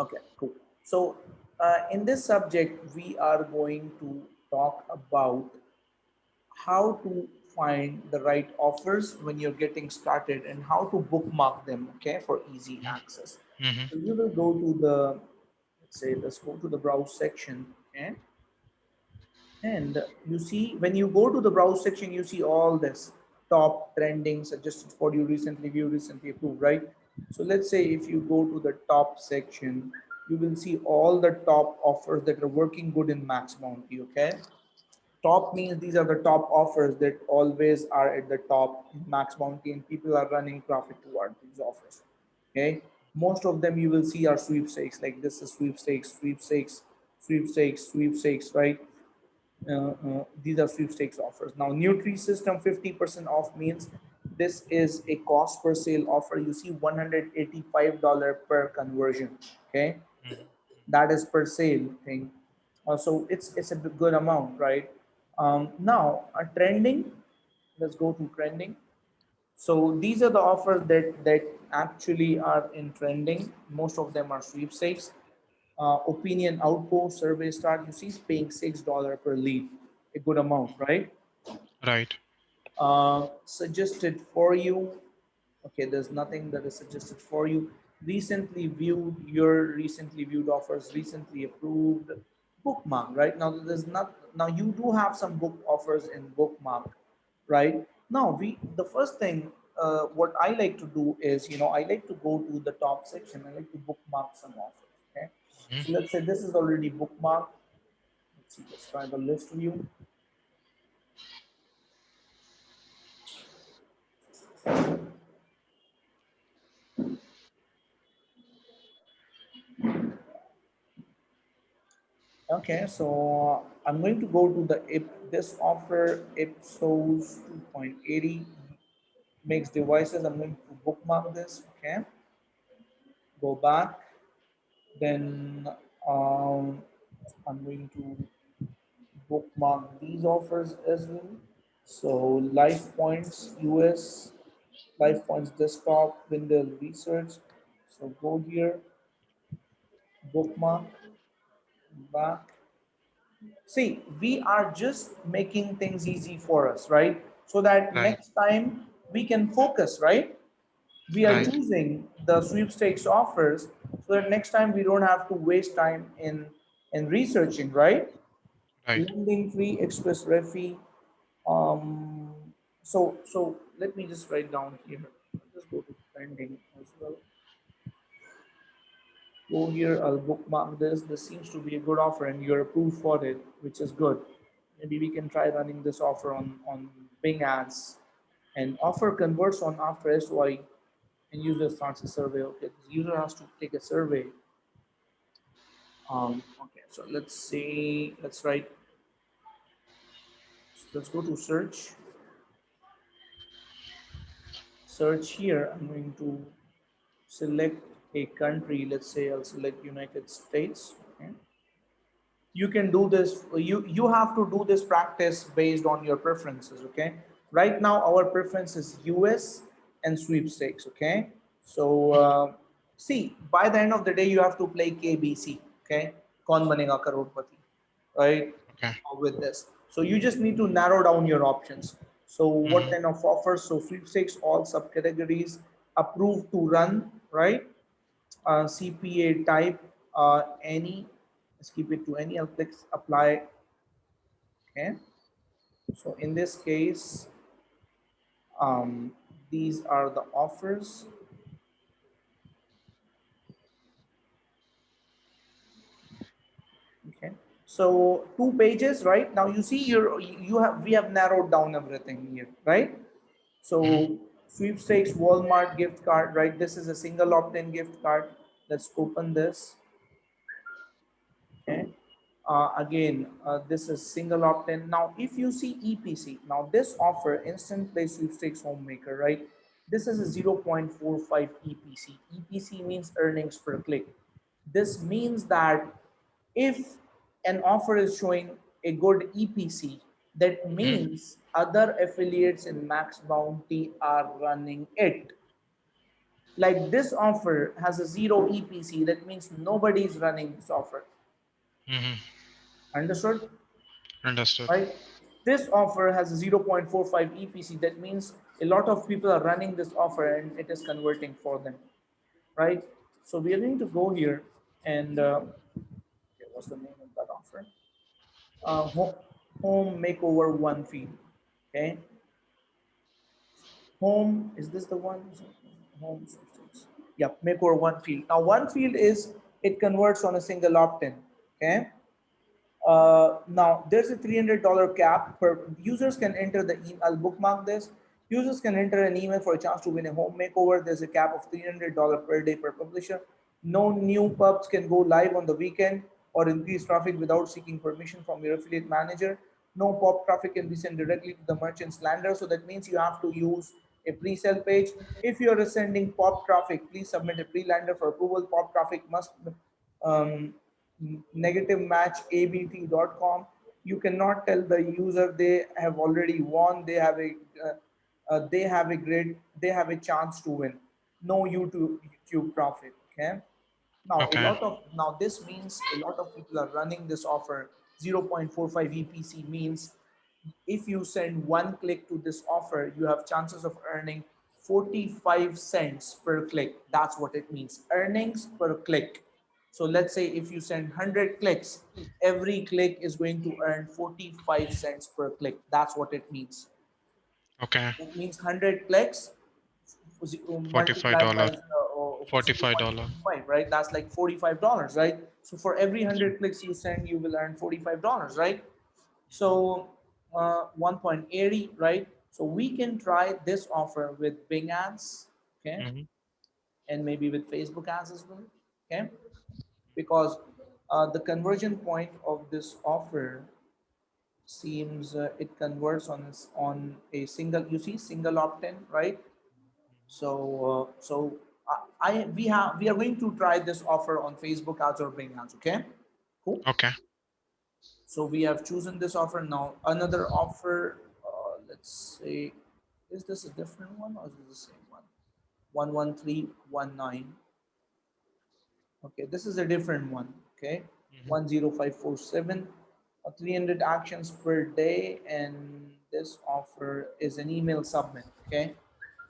Okay, cool. So in this subject, we are going to talk about how to find the right offers when you're getting started and how to bookmark them, okay, for easy access. Mm-hmm. So you will go to the, let's go to the browse section, okay? And you see, when you go to the browse section, you see all this top trending, suggested for you, recently viewed, recently approved, right? So let's say if you go to the top section, you will see all the top offers that are working good in Maxbounty, okay? Top means these are the top offers that always are at the top in Maxbounty and people are running traffic toward these offers, okay? Most of them you will see are sweepstakes, like this is sweepstakes, sweepstakes, sweepstakes, sweepstakes, right? These are sweepstakes offers. Now, Nutri system 50% off means this is a cost per sale offer. You see $185 per conversion. Okay, that is per sale thing. So it's a good amount, right? Now, trending. Let's go to trending. So these are the offers that actually are in trending. Most of them are sweepstakes. Opinion outpost survey start. You see, it's paying $6 per lead, a good amount, right? Right. Suggested for you. Okay, there's nothing that is suggested for you. Recently viewed, your recently viewed offers, recently approved, bookmark, right? Now there's not, now you do have some book offers in bookmark, right? Now the first thing, what I like to do is, I like to go to the top section. I like to bookmark some offers, okay? So Mm-hmm. let's say this is already bookmarked. Let's see, let's try the list view. Okay, so I'm going to go to the if this offer Ipsos 2.80 makes devices. I'm going to bookmark this. Okay, go back. Then I'm going to bookmark these offers as well. So Life Points US, Life Points Desktop, Windle Research. So go here, bookmark, back. See, we are just making things easy for us, right? So that Right. next time we can focus, right? We are Right. choosing the sweepstakes offers so that next time we don't have to waste time in researching, right? Right. Lending free, express refi. Um, so let me just write down here. Just go to lending as well. Go here, I'll bookmark this. This seems to be a good offer and you're approved for it, which is good. Maybe we can try running this offer on Bing ads. And offer converts on after SY and user starts a survey. Okay, the user has to take a survey. Okay, so let's say, let's go to search. Search here, I'm going to select a country. Let's say I'll select United States. Okay. You can do this, you have to do this practice based on your preferences, okay? Right now our preference is US and sweepstakes, okay? So see, by the end of the day you have to play KBC, okay? Kaun banega crorepati, right? Okay. With this, so you just need to narrow down your options. So what Mm-hmm. kind of offers? So sweepstakes, all subcategories, approved to run, right? CPA type, any, let's keep it to any, I'll click apply. Okay, so in this case, um, these are the offers. Okay, so 2 pages, right? Now you see you have, we have narrowed down everything here, right? Mm-hmm. So sweepstakes, Walmart gift card, right? This is a single opt-in gift card. Let's open this. Okay. Again, this is single opt-in. Now, if you see EPC, now this offer, instant play sweepstakes homemaker, right? This is a 0.45 EPC. EPC means earnings per click. This means that if an offer is showing a good EPC, that Mm-hmm. means other affiliates in Max Bounty are running it. Like this offer has a zero EPC, that means nobody is running this offer. Mm-hmm. Understood? Understood. Right? This offer has a 0.45 EPC, that means a lot of people are running this offer and it is converting for them, right? So we are going to go here and okay, what's the name of that offer? Home makeover one fee. Okay, home, is this the one? Home sweepstakes. Yep, makeover one field. Now one field is it converts on a single opt-in. Okay. Now there's a $300 cap per users can enter the email. I'll bookmark this. Users can enter an email for a chance to win a home makeover. There's a cap of $300 per day per publisher. No new pubs can go live on the weekend or increase traffic without seeking permission from your affiliate manager. No pop traffic can be sent directly to the merchant's lander. So that means you have to use a pre-sale page. If you are sending pop traffic, please submit a pre-lander for approval. Pop traffic must um, negative match abt.com. You cannot tell the user they have already won, they have a great, they have a chance to win. No YouTube profit. Okay. Now a Okay. lot of, now this means a lot of people are running this offer. 0.45 EPC means if you send one click to this offer, you have chances of earning 45 cents per click. That's what it means. Earnings per click. So let's say if you send 100 clicks, every click is going to earn 45 cents per click. That's what it means. Okay. It means 100 clicks $45. multiplied by $45. 0.45, right? That's like $45, right? So for every 100 clicks you send, you will earn $45, right? So 1.80, right? So we can try this offer with Bing ads, okay, Mm-hmm. and maybe with Facebook ads as well, okay, because the conversion point of this offer seems it converts on a single, you see, single opt-in, right? So I we are going to try this offer on Facebook ads or Bing ads, okay? Cool. Okay. So we have chosen this offer. Now another offer, let's say, is this a different one or is this the same one? 11319. Okay, this is a different one. Okay, Mm-hmm. 10547, 300 actions per day, and this offer is an email submit. Okay,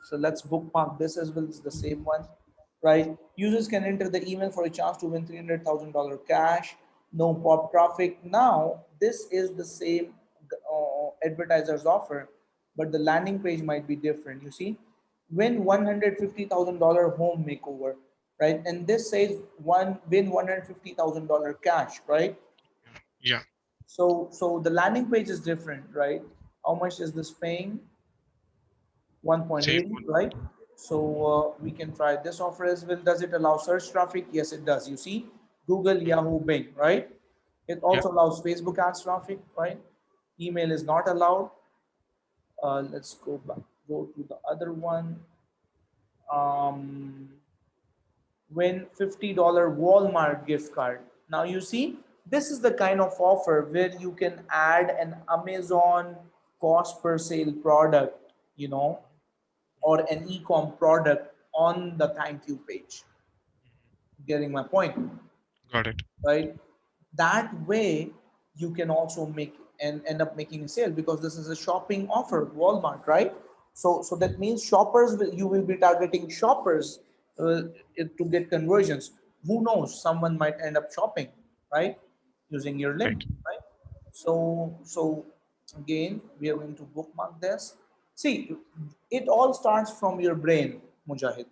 so let's bookmark this as well. It's the same one, right? Users can enter the email for a chance to win $300,000 cash. No pop traffic. Now this is the same advertiser's offer, but the landing page might be different. You see, win $150,000 home makeover, right? And this says win $150,000 cash, right? Yeah. So the landing page is different, right? How much is this paying? Same 1.80, one. right? So we can try this offer as well. Does it allow search traffic? Yes, it does. You see, Google, Yahoo, Bing, right? It Yeah. also allows Facebook ads traffic, right? Email is not allowed. Let's go back, go to the other one. Um, win $50 Walmart gift card. Now you see, this is the kind of offer where you can add an Amazon cost per sale product, you know, or an e-com product on the thank you page. Getting my point? Got it. Right? That way you can also make and end up making a sale because this is a shopping offer, Walmart, right? So that means shoppers will, you will be targeting shoppers to get conversions. Who knows? Someone might end up shopping, right? Using your link, Right. right? So again, we are going to bookmark this. See, it all starts from your brain, Mujahid.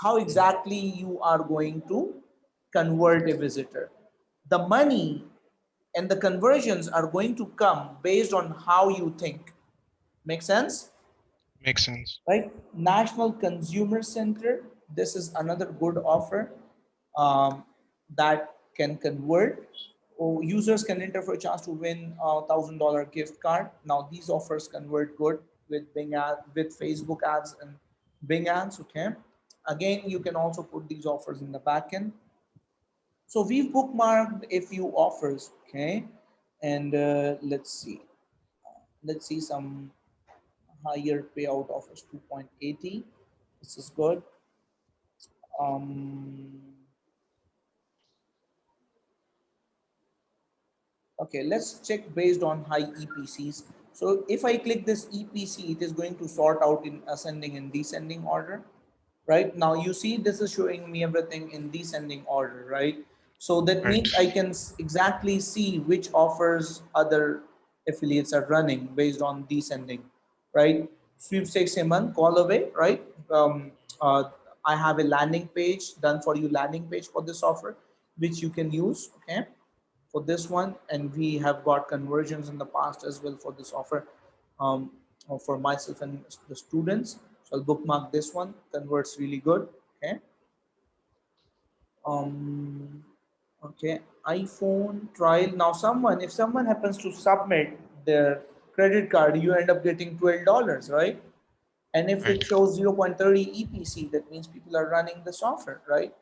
How Mm-hmm. exactly you are going to convert a visitor. The money and the conversions are going to come based on how you think. Make sense? Makes sense. Right? National Consumer Center. This is another good offer that can convert. Or users can enter for a chance to win a $1,000 gift card. Now these offers convert good with Bing ad, with Facebook ads and Bing ads. Okay. Again, you can also put these offers in the backend. So we've bookmarked a few offers. Okay, and let's see some higher payout offers. 2.80. This is good. Um, okay, let's check based on high EPCs. So if I click this EPC, it is going to sort out in ascending and descending order. Right now, you see this is showing me everything in descending order, right? So that Right. means I can exactly see which offers other affiliates are running based on descending, right? Sweepstakes a month, call away, right? Uh, I have a landing page done for you, landing page for this offer, which you can use, okay? For this one, and we have got conversions in the past as well for this offer, um, for myself and the students. So I'll bookmark this one, converts really good. Okay. um okay, iPhone trial. Now someone, if someone happens to submit their credit card, you end up getting $12, right? And if Right. it shows 0.30 EPC, that means people are running this offer, right?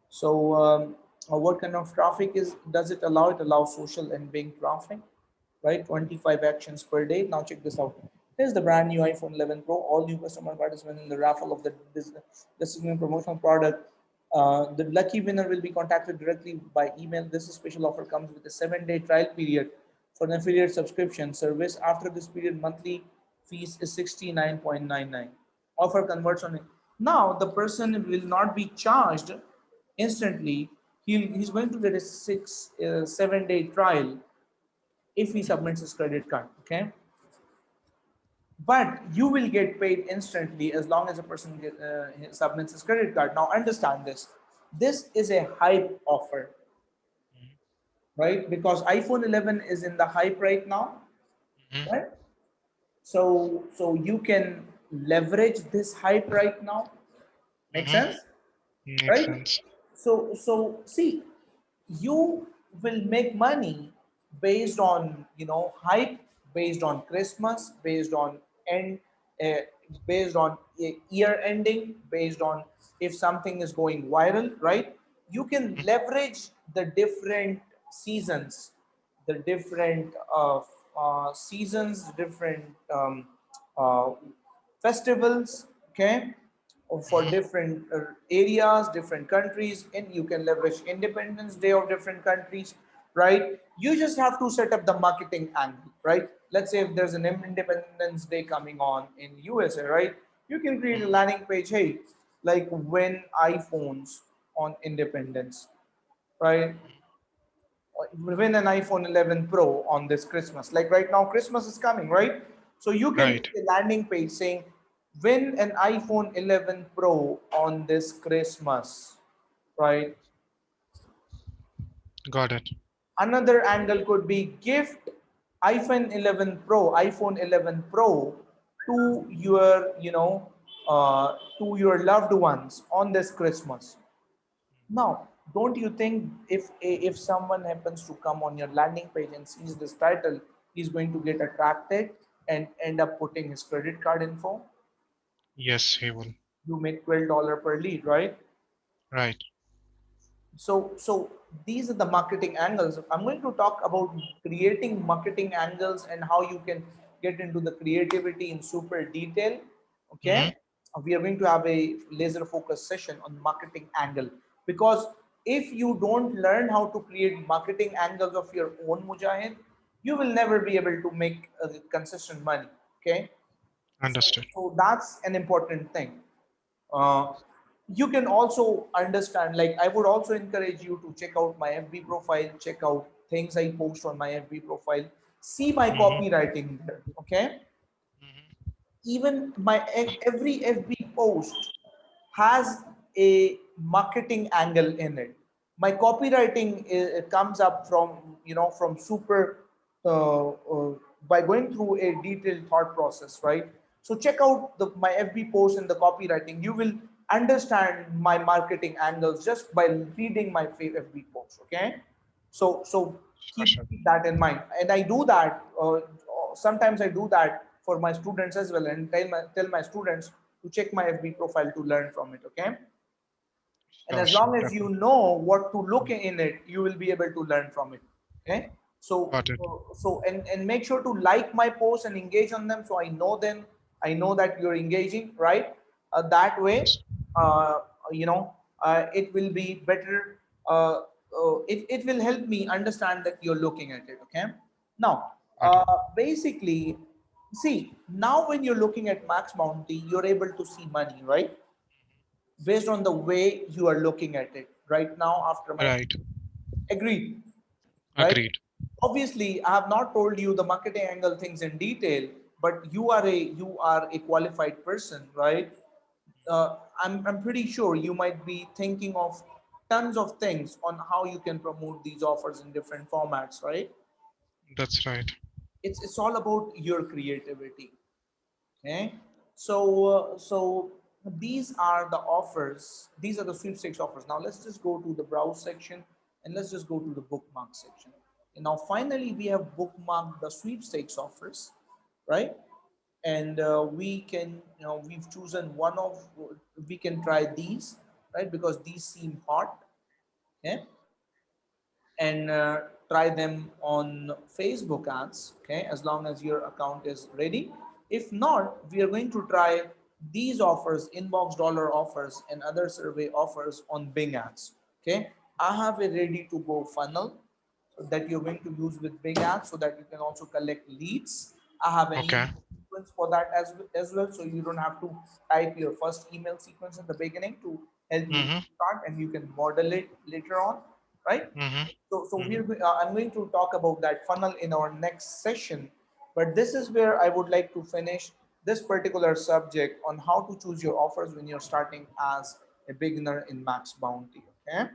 So, what kind of traffic is does it allow? It allows social and Bing traffic, right? 25 actions per day. Now check this out. Here's the brand new iPhone 11 Pro. All new customer participants in the raffle of this is a promotional product. The lucky winner will be contacted directly by email. This special offer comes with a 7-day trial period for an affiliate subscription service. After this period, monthly fees is 69.99. Offer converts on it. Now the person will not be charged instantly. He's going to get a 7-day trial if he submits his credit card. Okay, but you will get paid instantly as long as a person submits his credit card. Now understand this. This is a hype offer, right? Because iPhone 11 is in the hype right now, Mm-hmm. right? So you can leverage this hype right now. Make Mm-hmm. sense? Makes Right? sense. So see, you will make money based on, hype, based on Christmas, based on end, uh, based on year ending, based on if something is going viral, right? You can leverage the different seasons, the different seasons, different uh, festivals, okay, for Mm-hmm. different areas, different countries, and you can leverage Independence Day of different countries, right? You just have to set up the marketing angle, right? Let's say if there's an Independence Day coming on in USA, right? You can create a landing page, hey, like when iPhones on Independence, right? Win an iPhone 11 Pro on this Christmas. Like right now, Christmas is coming, right? So you can Right. make a landing page saying, win an iPhone 11 Pro on this Christmas, right? Got it. Another angle could be gift iPhone 11 Pro to your, to your loved ones on this Christmas. Now, don't you think if someone happens to come on your landing page and sees this title, he's going to get attracted and end up putting his credit card info? Yes, he will. You make $12 per lead, right? Right. So these are the marketing angles. I'm going to talk about creating marketing angles and how you can get into the creativity in super detail. Mm-hmm. Okay, we are going to have a laser focus session on marketing angle, because if you don't learn how to create marketing angles of your own, Mujahid, you will never be able to make consistent money. Okay, so, Understood. so that's an important thing. uh, you can also understand, like I would also encourage you to check out my FB profile, check out things I post on my FB profile, see my Mm-hmm. copywriting there. Okay, Mm-hmm. even my every FB post has a marketing angle in it. My copywriting it comes up from, from super by going through a detailed thought process, right? So check out my FB post and the copywriting. You will understand my marketing angles just by reading my FB post. Okay, so For sure. keep that in mind, and I do that. Sometimes I do that for my students as well, and tell my students to check my FB profile to learn from it. Okay, and Sure, as sure. long as you Definitely. know what to look in it, you will be able to learn from it. Okay, so Got it. and make sure to like my posts and engage on them, so I know I know that you're engaging, right? That way, Yes. uh, you know it will be better. It will help me understand that you're looking at it. Okay. Now, Got it. basically, see, now when you're looking at Max Bounty, you're able to see money, right? Based on the way you are looking at it right now after my Right. agreed, right? Agreed. Obviously, I have not told you the marketing angle things in detail, but you are a qualified person, right? I'm pretty sure you might be thinking of tons of things on how you can promote these offers in different formats, right? That's right. It's all about your creativity. Okay, so these are the offers. These are the sweepstakes offers. Now let's just go to the browse section and let's just go to the bookmark section. And now finally we have bookmarked the sweepstakes offers, right? And we can, we've chosen one of, we can try these, right? Because these seem hot. Okay, and try them on Facebook ads, okay, as long as your account is ready. If not, we are going to try these offers, inbox dollar offers and other survey offers on Bing ads. Okay, I have a ready to go funnel that you're going to use with Bing ads so that you can also collect leads. I have an Okay. email sequence for that as well, so you don't have to type your first email sequence in the beginning to help you Mm-hmm. start, and you can model it later on, right? Mm-hmm. So Mm-hmm. I'm going to talk about that funnel in our next session, but this is where I would like to finish this particular subject on how to choose your offers when you're starting as a beginner in Max Bounty. Okay.